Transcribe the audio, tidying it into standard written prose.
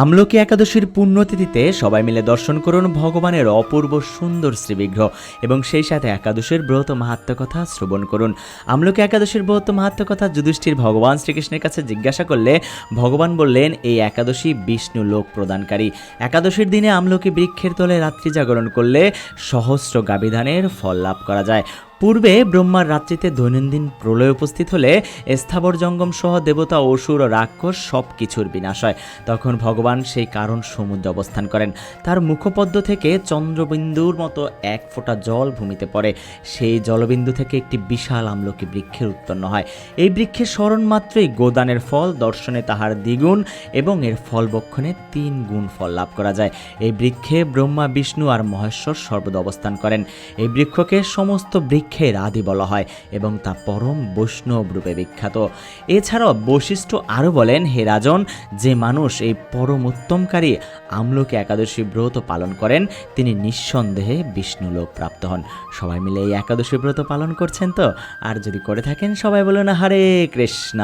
আমলকি একাদশীর পুণ্যতিথিতে সবাই মিলে দর্শন করুন ভগবানের অপূর্ব সুন্দর শ্রীবিগ্রহ এবং সেই সাথে একাদশীর ব্রত মাহাত্ম্য কথা শ্রবণ করুন। আমলকি একাদশীর ব্রত মাহাত্ম্য কথা যুধিষ্ঠির ভগবান শ্রীকৃষ্ণের কাছে জিজ্ঞাসা করলে ভগবান বললেন, এই একাদশী বিষ্ণু লোক প্রদানকারী। একাদশীর দিনে আমলকি বৃক্ষের তলে রাত্রি জাগরণ করলে সহস্র গাবিধানের ফল লাভ করা যায়। পূর্বে ব্রহ্মার রাত্রিতে দৈনন্দিন প্রলয় উপস্থিত হলে স্থাবর জঙ্গম সহ দেবতা, অসুর ও রাক্ষস সব কিছুর বিনাশ হয়। তখন ভগবান সেই কারণ সমুদ্রে অবস্থান করেন। তার মুখপদ্ম থেকে চন্দ্রবিন্দুর মতো এক ফোঁটা জল ভূমিতে পড়ে। সেই জলবিন্দু থেকে একটি বিশাল আমলকি বৃক্ষের উৎপন্ন হয়। এই বৃক্ষের স্মরণ মাত্রই গোদানের ফল দর্শনে তাহার দ্বিগুণ এবং এর ফল বক্ষণে 3 গুণ ফল লাভ করা যায়। এই বৃক্ষে ব্রহ্মা, বিষ্ণু আর মহেশ্বর সর্বদা অবস্থান করেন। এই বৃক্ষকে সমস্ত বৃক্ষের আদি বলা হয় এবং তা পরম বৈষ্ণব রূপে বিখ্যাত। এছাড়াও বৈশিষ্ট্য আরও বলেন, হে রাজন, যে মানুষ এই পরম উত্তমকারী আমলকি একাদশী ব্রত পালন করেন তিনি নিঃসন্দেহে বিষ্ণুলোক প্রাপ্ত হন। সবাই মিলে এই একাদশী ব্রত পালন করছেন তো? আর যদি করে থাকেন সবাই বলুন হরে কৃষ্ণ।